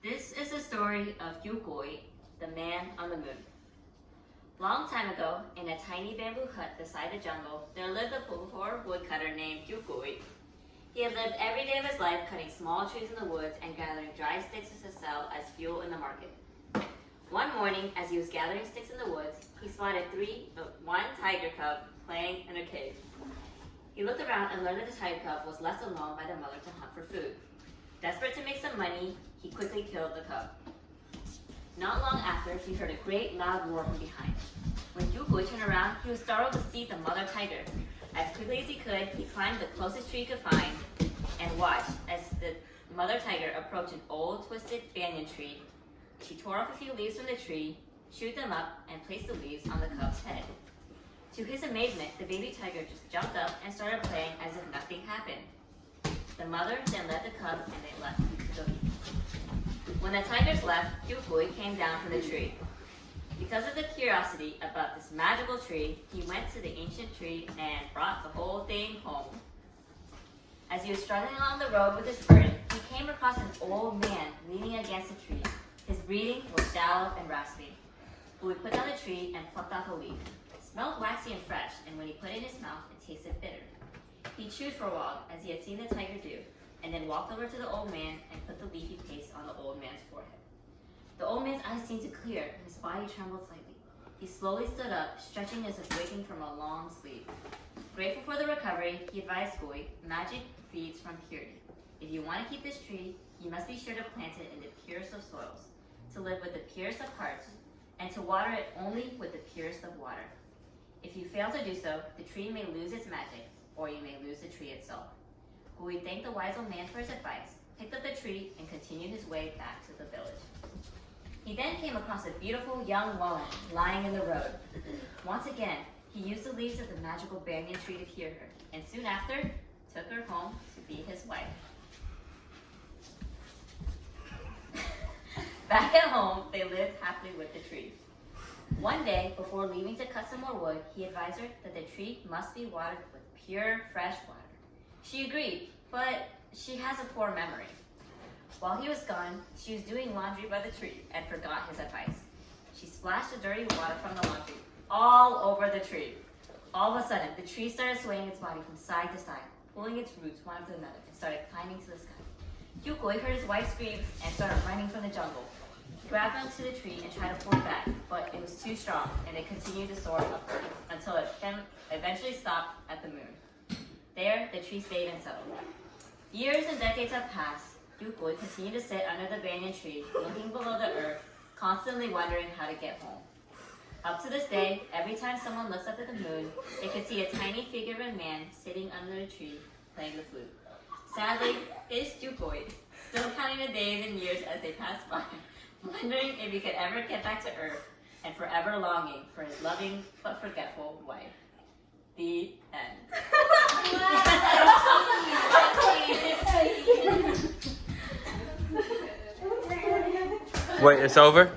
This is the story of Chu Cuoi, the man on the moon. Long time ago, in a tiny bamboo hut beside the jungle, there lived a poor woodcutter named Chu Cuoi. He had lived every day of his life cutting small trees in the woods and gathering dry sticks to sell as fuel in the market. One morning, as he was gathering sticks in the woods, he spotted one tiger cub playing in a cave. He looked around and learned that the tiger cub was left alone by the mother to hunt for food. Desperate to make some money, he quickly killed the cub. Not long after, he heard a great loud roar from behind. When Chu Cuoi turned around, he was startled to see the mother tiger. As quickly as he could, he climbed the closest tree he could find and watched as the mother tiger approached an old, twisted banyan tree. She tore off a few leaves from the tree, chewed them up, and placed the leaves on the cub's head. To his amazement, the baby tiger just jumped up and started playing as if nothing happened. The mother then led the cub and they left to go eat. When the tigers left, Chu Cuoi came down from the tree. Because of the curiosity about this magical tree, he went to the ancient tree and brought the whole thing home. As he was struggling along the road with his burden, he came across an old man leaning against a tree. His breathing was shallow and raspy. Cuoi put down the tree and plucked off a leaf. It smelled waxy and fresh, and when he put it in his mouth, it tasted bitter. He chewed for a while, as he had seen the tiger do, and then walked over to the old man and put the leafy paste on the old man's forehead. The old man's eyes seemed to clear, and his body trembled slightly. He slowly stood up, stretching as if waking from a long sleep. Grateful for the recovery, he advised Cuoi, magic feeds from purity. If you want to keep this tree, you must be sure to plant it in the purest of soils, to live with the purest of hearts, and to water it only with the purest of water. If you fail to do so, the tree may lose its magic, or you may lose the tree itself. Cuoi thanked the wise old man for his advice, picked up the tree, and continued his way back to the village. He then came across a beautiful young woman lying in the road. Once again, he used the leaves of the magical banyan tree to cure her, and soon after, took her home to be his wife. Back at home, they lived happily with the tree. One day, before leaving to cut some more wood, he advised her that the tree must be watered with pure, fresh water. She agreed, but she has a poor memory. While he was gone, she was doing laundry by the tree and forgot his advice. She splashed the dirty water from the laundry all over the tree. All of a sudden, the tree started swaying its body from side to side, pulling its roots one after another, and started climbing to the sky. Chu Cuoi heard his wife scream and started running from the jungle. He grabbed onto the tree and tried to pull it back, but it was too strong, and it continued to soar upward until it eventually stopped at the moon. There, the tree stayed and settled. Years and decades have passed. Chu Cuoi continued to sit under the banyan tree, looking below the earth, constantly wondering how to get home. Up to this day, every time someone looks up at the moon, they can see a tiny figure of a man sitting under the tree, playing the flute. Sadly, it's Chu Cuoi, still counting the days and years as they pass by, wondering if he could ever get back to Earth, and forever longing for his loving but forgetful wife. The end. Wait, it's over?